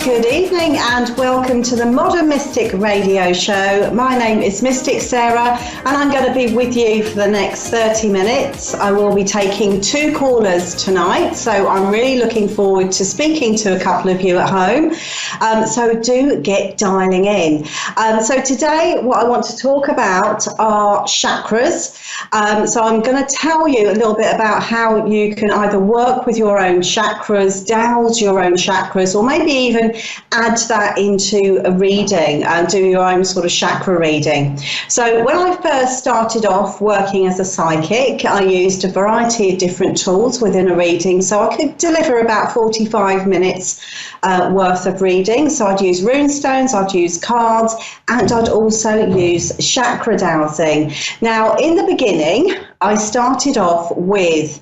Good evening and welcome to the Modern Mystic Radio Show. My name is Mystic Saira and I'm going to be with you for the next 30 minutes. I will be taking 2 callers tonight, so I'm really looking forward to speaking to a couple of you at home. So do get dialing in. So today what I want to talk about are chakras. So I'm going to tell you a little bit about how you can either work with your own chakras, douse your own chakras, or maybe even add that into a reading and do your own sort of chakra reading. So when I first started off working as a psychic, I used a variety of different tools within a reading, so I could deliver about 45 minutes worth of reading. So I'd use rune stones, I'd use cards, and I'd also use chakra dowsing. Now, in the beginning, I started off with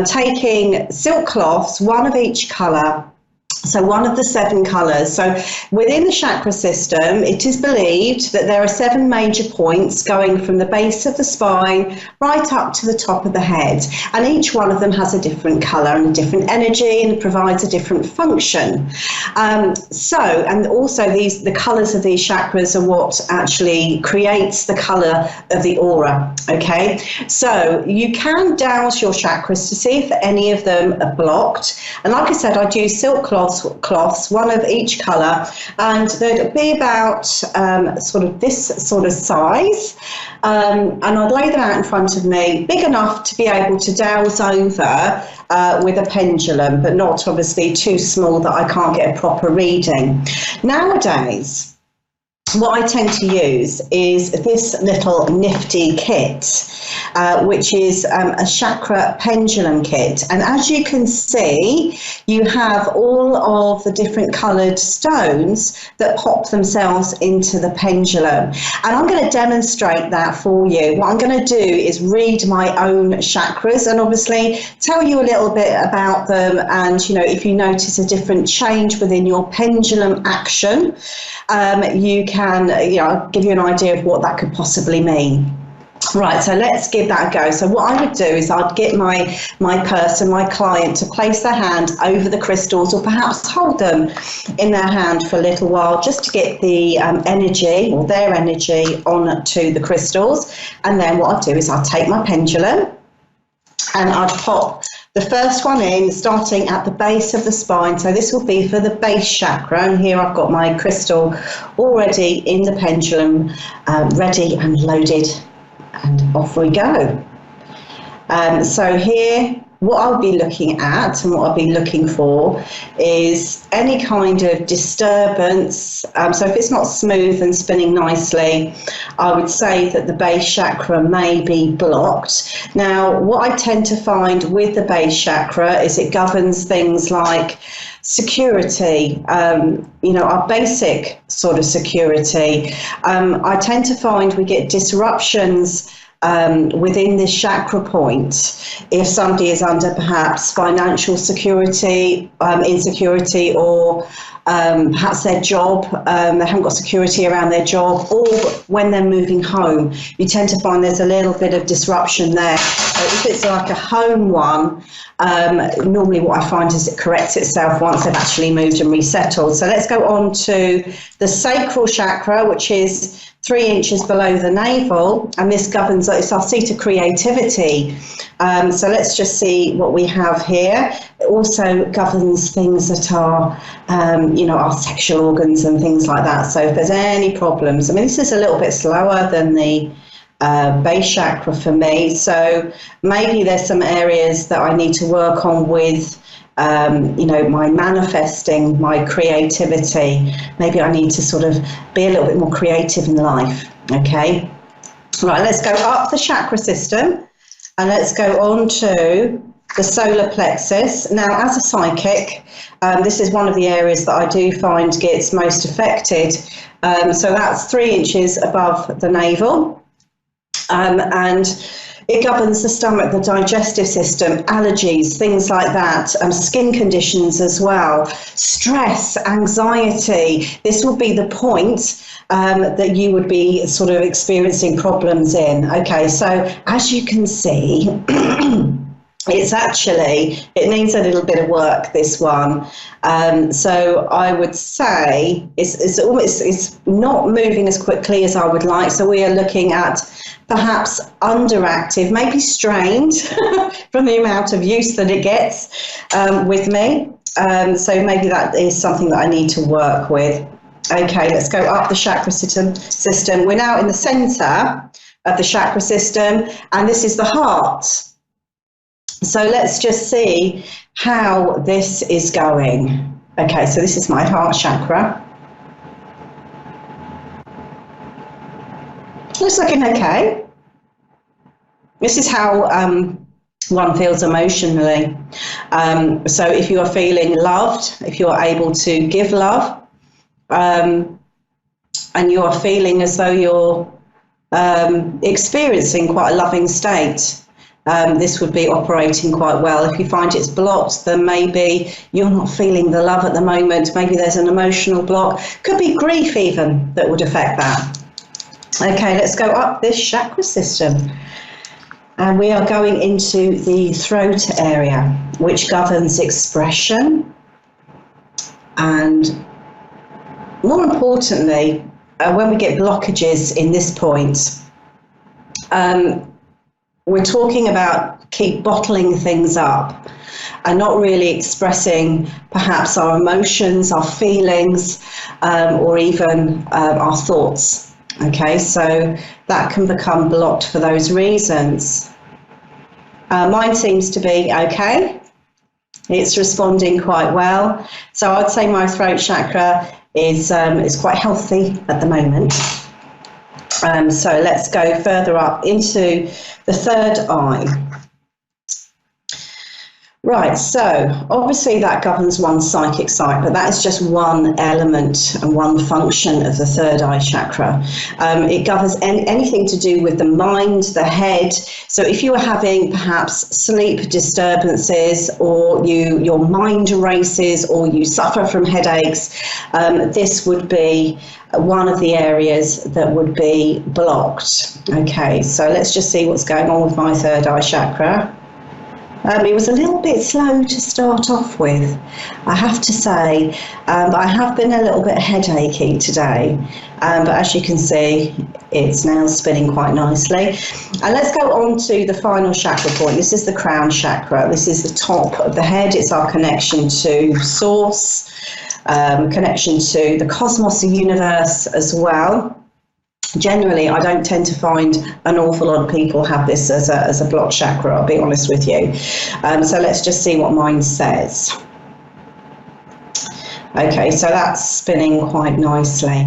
taking silk cloths, one of each colour. So one of the 7 colours. So within the chakra system, it is believed that there are 7 major points going from the base of the spine right up to the top of the head. And each one of them has a different colour and a different energy and provides a different function. And also the colours of these chakras are what actually creates the colour of the aura. Okay, so you can douse your chakras to see if any of them are blocked. And like I said, I'd use silk cloths, one of each colour, and they'd be about sort of this sort of size, and I'd lay them out in front of me, big enough to be able to douse over with a pendulum, but not obviously too small that I can't get a proper reading. Nowadays, what I tend to use is this little nifty kit, which is a chakra pendulum kit. And as you can see, you have all of the different coloured stones that pop themselves into the pendulum. And I'm going to demonstrate that for you. What I'm going to do is read my own chakras and obviously tell you a little bit about them. And, you know, if you notice a different change within your pendulum action, you can, I'll give you an idea of what that could possibly mean. Right, so let's give that a go. So what I would do is I'd get my client, to place their hand over the crystals, or perhaps hold them in their hand for a little while, just to get the energy, or their energy, onto the crystals. And then what I'd do is I'd take my pendulum and I'd pop the first one in, starting at the base of the spine. So this will be for the base chakra. And here I've got my crystal already in the pendulum, ready and loaded. And off we go. So here, what I'll be looking at and what I'll be looking for is any kind of disturbance. So if it's not smooth and spinning nicely, I would say that the base chakra may be blocked. Now, what I tend to find with the base chakra is it governs things like security, our basic sort of security. I tend to find we get disruptions within this chakra point if somebody is under perhaps financial security, insecurity, or perhaps their job, they haven't got security around their job, or when they're moving home, you tend to find there's a little bit of disruption there. So if it's like a home one, normally what I find is it corrects itself once they've actually moved and resettled. So let's go on to the sacral chakra, which is 3 inches below the navel, and this governs, it's our seat of creativity. So let's just see what we have here. It also governs things that are, our sexual organs and things like that. So if there's any problems, this is a little bit slower than the base chakra for me. So maybe there's some areas that I need to work on with my manifesting, my creativity. Maybe I need to sort of be a little bit more creative in life. Okay, right, let's go up the chakra system and let's go on to the solar plexus. Now, as a psychic, this is one of the areas that I do find gets most affected. So that's 3 inches above the navel, and it governs the stomach, the digestive system, allergies, things like that, skin conditions as well, stress, anxiety. This will be the point that you would be sort of experiencing problems in. Okay, so as you can see, it needs a little bit of work, this one. So I would say it's not moving as quickly as I would like. So we are looking at perhaps underactive, maybe strained from the amount of use that it gets with me. So maybe that is something that I need to work with. Okay, let's go up the chakra system. We're now in the center of the chakra system, and this is the heart. So let's just see how this is going. Okay, so this is my heart chakra. Looks looking okay. This is how one feels emotionally. So if you are feeling loved, if you are able to give love, and you are feeling as though you're experiencing quite a loving state, this would be operating quite well. If you find it's blocked, then maybe you're not feeling the love at the moment. Maybe there's an emotional block. Could be grief even that would affect that. Okay, let's go up this chakra system. And we are going into the throat area, which governs expression. And more importantly, when we get blockages in this point, we're talking about keep bottling things up and not really expressing perhaps our emotions, our feelings, or even our thoughts. Okay, so that can become blocked for those reasons. Mine seems to be okay. It's responding quite well. So I'd say my throat chakra is quite healthy at the moment. So let's go further up into the third eye. Right, so obviously that governs one's psychic sight, but that is just one element and one function of the third eye chakra. It governs anything to do with the mind, the head. So if you are having perhaps sleep disturbances, or your mind races, or you suffer from headaches, this would be one of the areas that would be blocked. Okay, so let's just see what's going on with my third eye chakra. It was a little bit slow to start off with, I have to say. I have been a little bit headachy today, but as you can see, it's now spinning quite nicely. And let's go on to the final chakra point. This is the crown chakra. This is the top of the head. It's our connection to source, connection to the cosmos, the universe as well. Generally, I don't tend to find an awful lot of people have this as a blocked chakra, I'll be honest with you. So let's just see what mine says. Okay, so that's spinning quite nicely.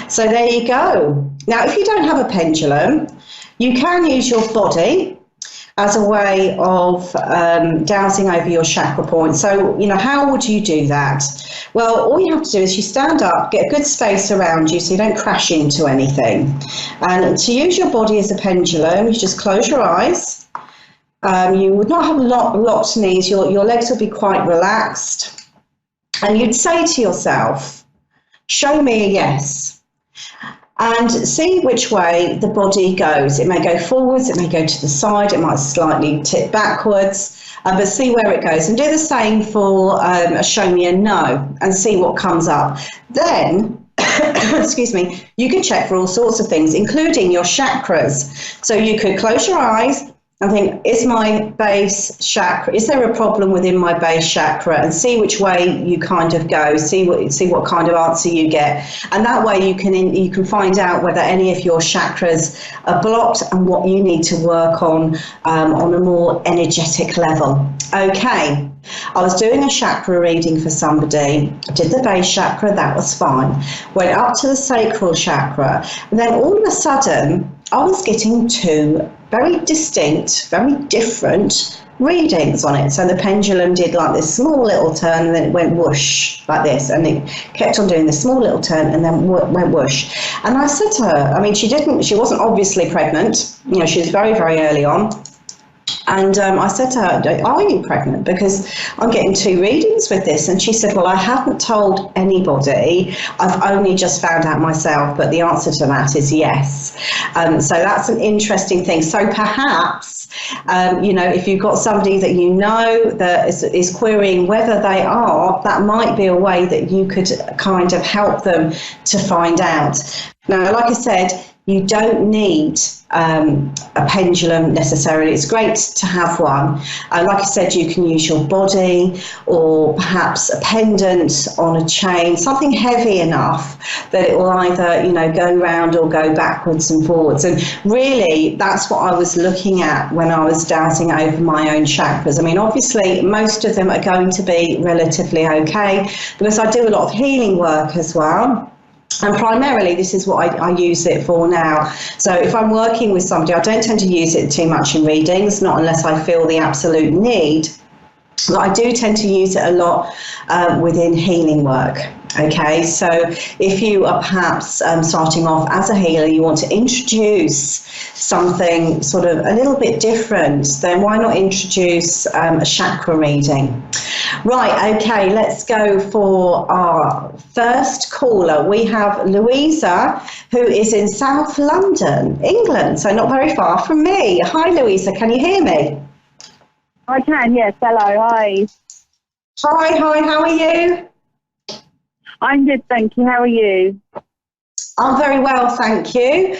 So there you go. Now, if you don't have a pendulum, you can use your body as a way of dowsing over your chakra point. So, how would you do that? Well, all you have to do is you stand up, get a good space around you so you don't crash into anything. And to use your body as a pendulum, you just close your eyes. You would not have locked knees. Your legs will be quite relaxed. And you'd say to yourself, show me a yes. And see which way the body goes. It may go forwards, it may go to the side, it might slightly tip backwards, but see where it goes. And do the same for a show me a no, and see what comes up. Then, excuse me, you can check for all sorts of things, including your chakras. So you could close your eyes and think, is my base chakra, is there a problem within my base chakra? And see which way you kind of go, see what kind of answer you get. And that way you can find out whether any of your chakras are blocked and what you need to work on a more energetic level. Okay, I was doing a chakra reading for somebody, I did the base chakra, that was fine. Went up to the sacral chakra, and then all of a sudden I was getting two very distinct, very different readings on it. So the pendulum did like this small little turn, and then it went whoosh like this, and it kept on doing this small little turn and then went whoosh. And I said to her, I mean, she wasn't obviously pregnant, she was very, very early on. And I said to her, are you pregnant? Because I'm getting 2 readings with this. And she said, well, I haven't told anybody. I've only just found out myself. But the answer to that is yes. So that's an interesting thing. So perhaps, if you've got somebody that you know that is querying whether they are, that might be a way that you could kind of help them to find out. Now, like I said, you don't need a pendulum necessarily. It's great to have one. Like I said, you can use your body or perhaps a pendant on a chain, something heavy enough that it will either, go round or go backwards and forwards. And really, that's what I was looking at when I was dowsing over my own chakras. I mean, obviously, most of them are going to be relatively okay because I do a lot of healing work as well. And primarily, this is what I use it for now. So if I'm working with somebody, I don't tend to use it too much in readings, not unless I feel the absolute need. But I do tend to use it a lot within healing work. Okay, so if you are perhaps starting off as a healer, you want to introduce something sort of a little bit different, then why not introduce a chakra reading? Right, okay, let's go for our first caller. We have Louisa, who is in South London, England, so not very far from me. Hi, Louisa, can you hear me? I can, yes. Hello, hi. Hi, how are you? I'm good, thank you. How are you? I'm very well, thank you.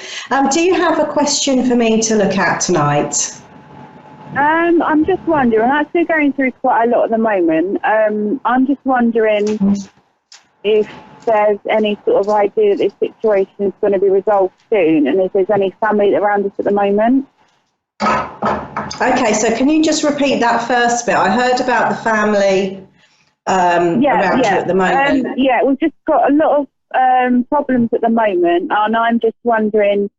Do you have a question for me to look at tonight? I'm just wondering, I'm actually going through quite a lot at the moment. I'm just wondering if there's any sort of idea that this situation is going to be resolved soon and if there's any family around us at the moment. Okay, so can you just repeat that first bit? I heard about the family around you at the moment. We've just got a lot of problems at the moment, and I'm just wondering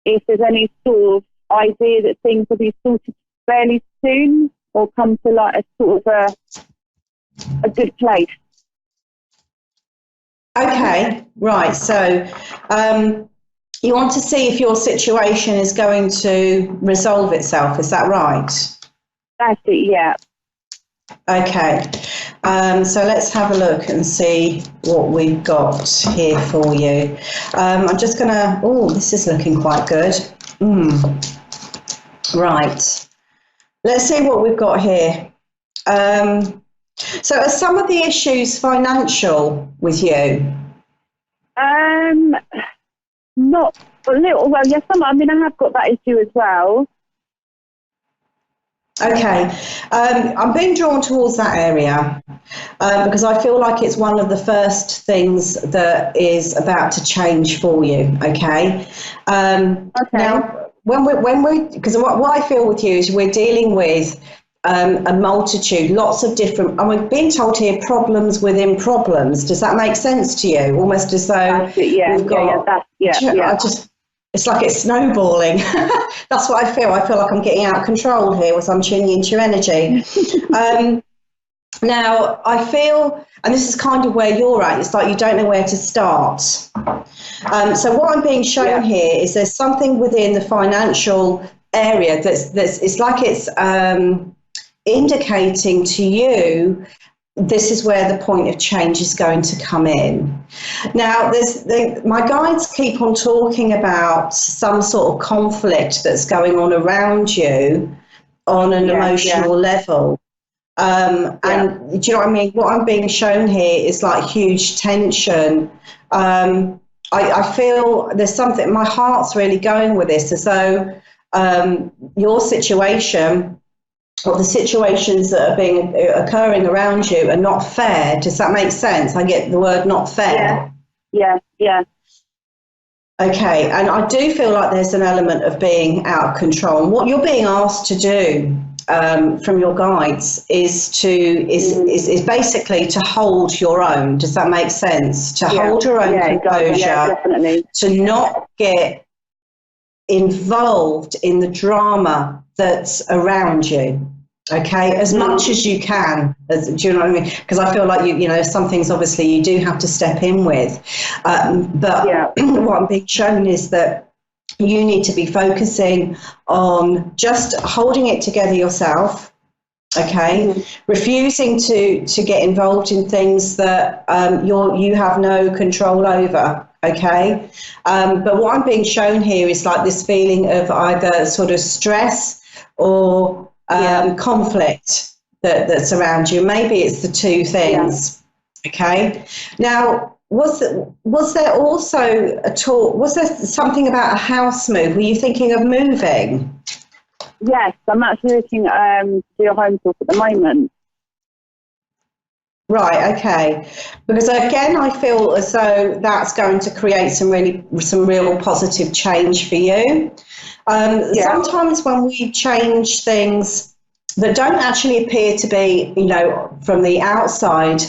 if there's any sort of idea that things will be sorted fairly soon or come to like a sort of a good place. Okay, right. So you want to see if your situation is going to resolve itself, is that right? That's it, yeah. Okay, so let's have a look and see what we've got here for you. I'm just going to, this is looking quite good. Right, let's see what we've got here. So are some of the issues financial with you? Not a little, well, yes, I have got that issue as well. Okay, I'm being drawn towards that area because I feel like it's one of the first things that is about to change for you. Okay. Now, when we because what I feel with you is we're dealing with a multitude, lots of different, and we're being told here problems within problems. Does that make sense to you? Almost as though we've got, it's like it's snowballing. That's what I feel. I feel like I'm getting out of control here as I'm tuning into your energy. Now, I feel, and this is kind of where you're at, it's like you don't know where to start. So what I'm being shown here is there's something within the financial area that's it's like it's indicating to you this is where the point of change is going to come in. Now, my guides keep on talking about some sort of conflict that's going on around you on an emotional level. And do you know what I mean? What I'm being shown here is like huge tension. I feel there's something, my heart's really going with this, as though your situation or the situations that are occurring around you are not fair. Does that make sense? I get the word not fair. Yeah. Okay, and I do feel like there's an element of being out of control. And what you're being asked to do from your guides is basically to hold your own. Does that make sense? To hold your own composure, to not get involved in the drama that's around you. Okay, as much as you can. Do you know what I mean? Because I feel like you know some things obviously you do have to step in with, but what I'm being shown is that you need to be focusing on just holding it together yourself. Okay, refusing to get involved in things that you have no control over. Okay, but what I'm being shown here is like this feeling of either sort of stress or conflict that's around you. Maybe it's the two things. Okay, now was there also a talk? Was there something about a house move? Were you thinking of moving? Yes, I'm actually looking to do a home talk at the moment. Right, okay. Because again, I feel as though that's going to create some real positive change for you. Sometimes when we change things that don't actually appear to be, from the outside,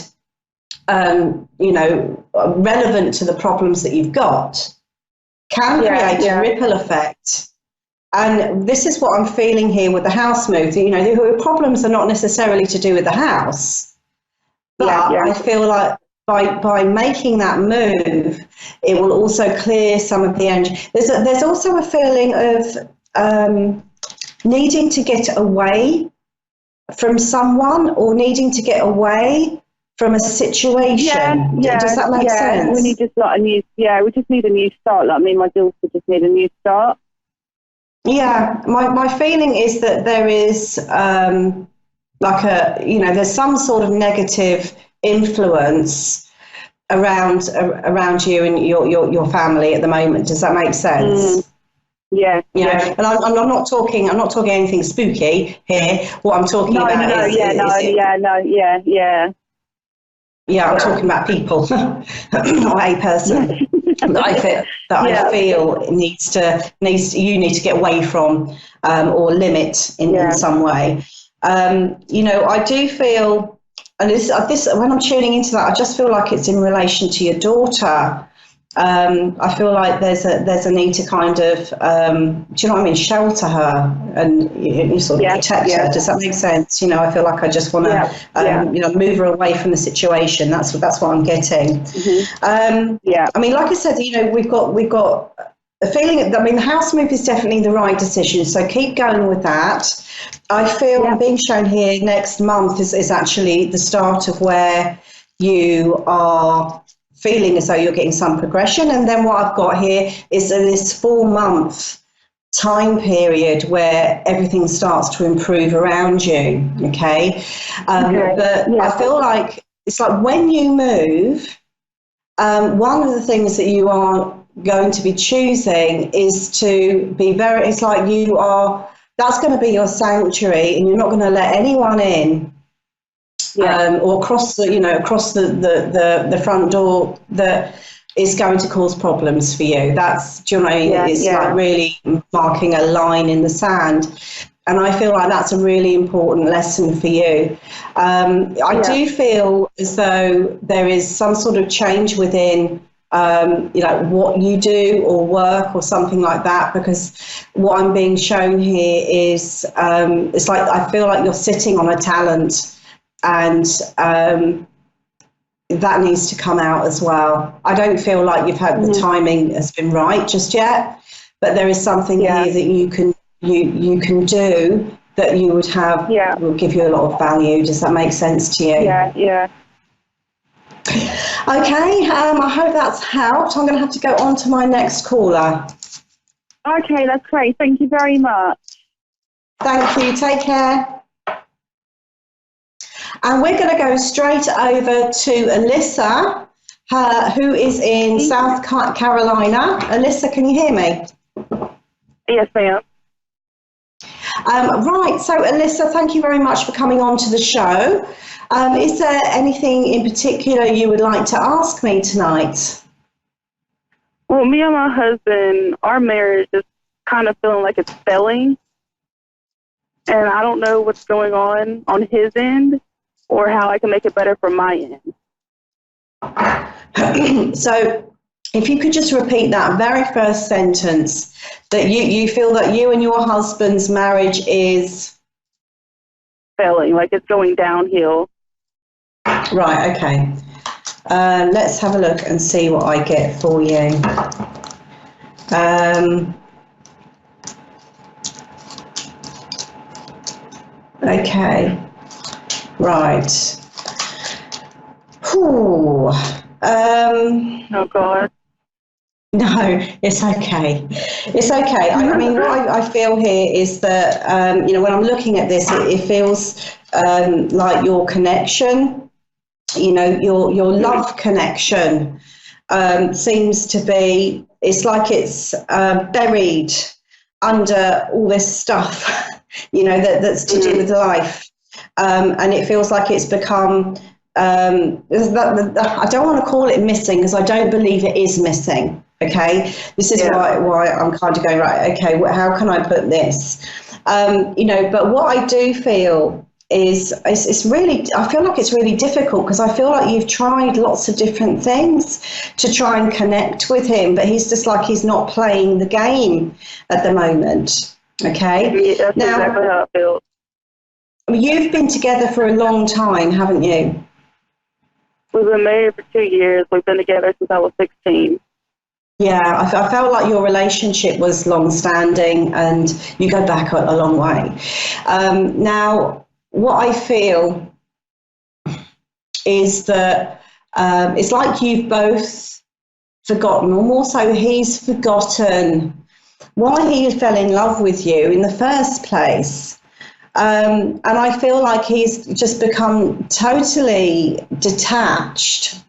relevant to the problems that you've got, can create a ripple effect. And this is what I'm feeling here with the house move. The problems are not necessarily to do with the house, but I feel like by making that move, it will also clear some of the energy. There's also a feeling of needing to get away from someone or needing to get away from a situation. Does that make sense? We need just like we just need a new start. Like me and my daughter just need a new start. Yeah, my feeling is that there is there's some sort of negative influence around you and your family at the moment. Does that make sense? Yeah. And I'm not talking anything spooky here. What I'm talking about I'm talking about people or a person. I feel you need to get away from or limit in some way. I do feel, and this when I'm tuning into that, I just feel like it's in relation to your daughter. I feel like there's a need to kind of, do you know what I mean, shelter her and you sort of protect her. Does that make sense? I feel like I just want to, move her away from the situation. That's what I'm getting. I mean, like I said, we've got a feeling. I mean, the house move is definitely the right decision. So keep going with that. I feel I'm being shown here next month is actually the start of where you are feeling as though you're getting some progression. And then what I've got here is this 4-month time period where everything starts to improve around you. Okay. But I feel like it's like when you move, one of the things that you are going to be choosing is to be it's like that's going to be your sanctuary and you're not going to let anyone in. Or across the front door that is going to cause problems for you. That's, it's like really marking a line in the sand. And I feel like that's a really important lesson for you. I do feel as though there is some sort of change within what you do or work or something like that, because what I'm being shown here is it's like I feel like you're sitting on a talent. And that needs to come out as well. I don't feel like you've had the timing has been right just yet, but there is something here that you can do that you would have will give you a lot of value. Does that make sense to you? Yeah. Okay, I hope that's helped. I'm going to have to go on to my next caller. Okay, that's great. Thank you very much. Thank you. Take care. And we're going to go straight over to Alyssa, who is in South Carolina. Alyssa, can you hear me? Yes, ma'am. Right, so Alyssa, thank you very much for coming on to the show. Is there anything in particular you would like to ask me tonight? Well, me and my husband, our marriage is kind of feeling like it's failing. And I don't know what's going on his end, or how I can make it better from my end. So if you could just repeat that very first sentence, that you feel that you and your husband's marriage is failing, like it's going downhill. Right, okay. Let's have a look and see what I get for you. Okay. Right. Ooh. Oh God. No, it's okay. It's okay. I mean, what I feel here is that, when I'm looking at this, it feels like your connection, your love connection seems to be, it's like it's buried under all this stuff, that's to do with life. And it feels like it's become, I don't want to call it missing because I don't believe it is missing. Okay, this is why I'm kind of going, right, okay, how can I put this? But what I do feel is it's really, I feel like it's really difficult because I feel like you've tried lots of different things to try and connect with him, but he's just like he's not playing the game at the moment. Okay, That's now exactly how I feel. you've been together for a long time, haven't you? We've been married for 2 years. We've been together since I was 16. Yeah, I felt like your relationship was long-standing and you go back a long way. Now, what I feel is that it's like you've both forgotten, or more so he's forgotten why he fell in love with you in the first place. And I feel like he's just become totally detached.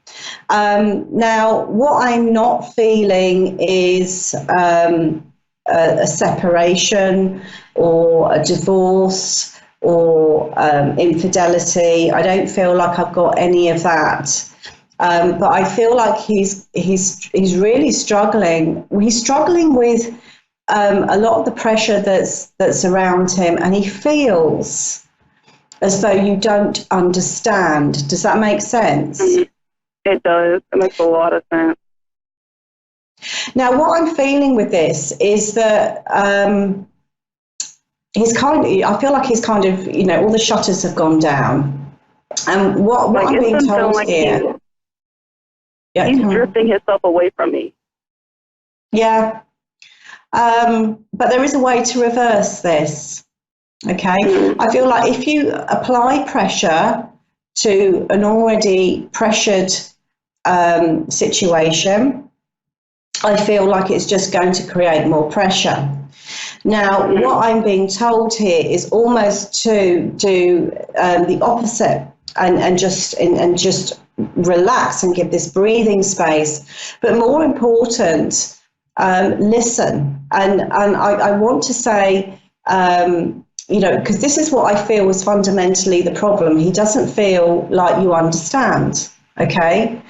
Now, what I'm not feeling is a separation or a divorce or infidelity. I don't feel like I've got any of that. But I feel like he's really struggling. He's struggling with a lot of the pressure that's around him, and he feels as though you don't understand. Does that make sense? It does. It makes a lot of sense. Now, what I'm feeling with this is that I feel like he's kind of, all the shutters have gone down. And what I'm being told like here. He's drifting himself away from me. Yeah. But there is a way to reverse this. Okay. I feel like if you apply pressure to an already pressured situation, I feel like it's just going to create more pressure. Now, what I'm being told here is almost to do the opposite and just relax and give this breathing space. But more important, listen. And I want to say, because this is what I feel was fundamentally the problem. He doesn't feel like you understand, okay?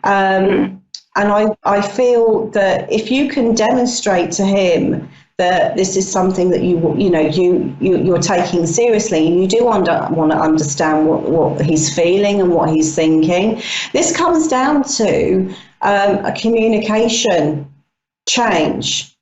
And I feel that if you can demonstrate to him that this is something that you're taking seriously, and you do want to understand what he's feeling and what he's thinking, this comes down to a communication change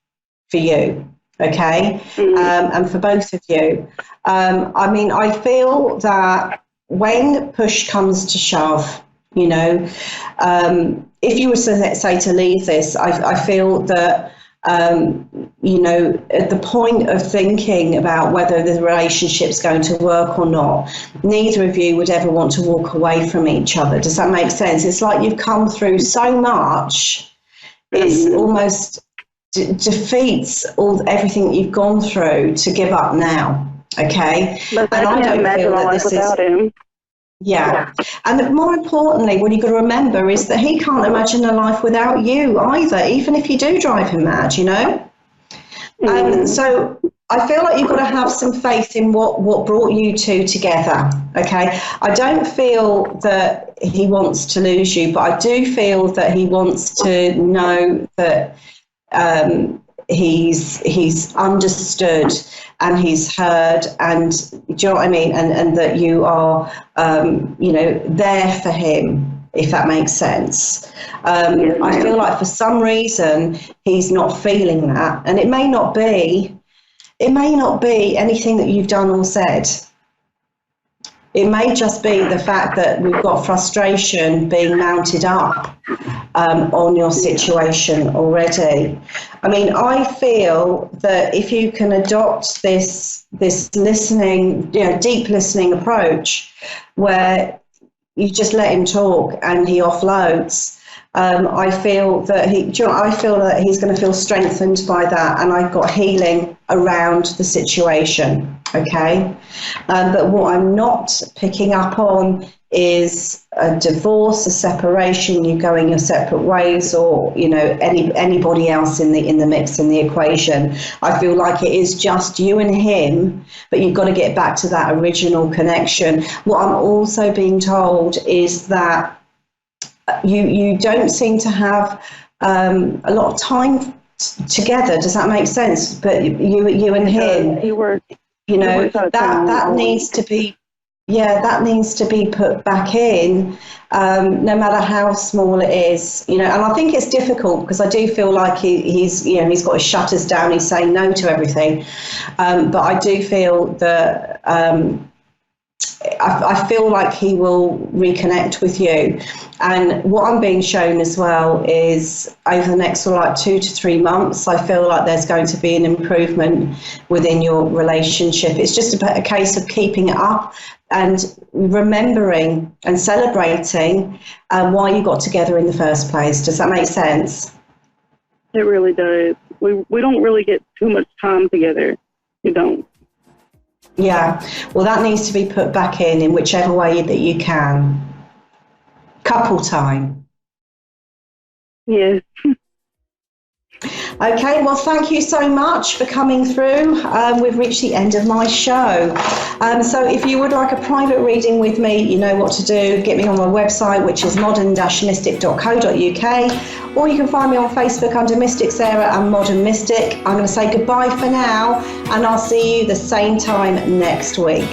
for you. Okay, and for both of you. I feel that when push comes to shove, if you were to say to leave this, I feel that, at the point of thinking about whether the relationship's going to work or not, neither of you would ever want to walk away from each other. Does that make sense? It's like you've come through so much, it's almost defeats everything you've gone through to give up now. Okay, but and I don't feel that this is him. Yeah, and more importantly, what you've got to remember is that he can't imagine a life without you either, even if you do drive him mad. So I feel like you've got to have some faith in what brought you two together. Okay, I don't feel that he wants to lose you, but I do feel that he wants to know that he's understood and he's heard, and do you know what I mean? And that you are, there for him, if that makes sense. I feel like for some reason he's not feeling that, and it may not be anything that you've done or said. It may just be the fact that we've got frustration being mounted up on your situation already. I mean, I feel that if you can adopt this listening, deep listening approach, where you just let him talk and he offloads. I feel that he's going to feel strengthened by that, and I've got healing around the situation. Okay, but what I'm not picking up on is a divorce, a separation, you going your separate ways, or anybody else in the mix, in the equation. I feel like it is just you and him, but you've got to get back to that original connection. What I'm also being told is that you don't seem to have a lot of time together. Does that make sense? But you and him, that needs to be. Yeah, that needs to be put back in, no matter how small it is, and I think it's difficult because I do feel like he's got his shutters down, he's saying no to everything, but I do feel that I feel like he will reconnect with you. And what I'm being shown as well is over the next 2 to 3 months, I feel like there's going to be an improvement within your relationship. It's just a case of keeping it up and remembering and celebrating why you got together in the first place. Does that make sense? It really does. We don't really get too much time together. We don't. Yeah, well, that needs to be put back in whichever way that you can. Couple time. Yes. Okay, well, thank you so much for coming through. We've reached the end of my show. So if you would like a private reading with me, you know what to do. Get me on my website, which is modern-mystic.co.uk, or you can find me on Facebook under Mystic Saira and Modern Mystic. I'm going to say goodbye for now, and I'll see you the same time next week.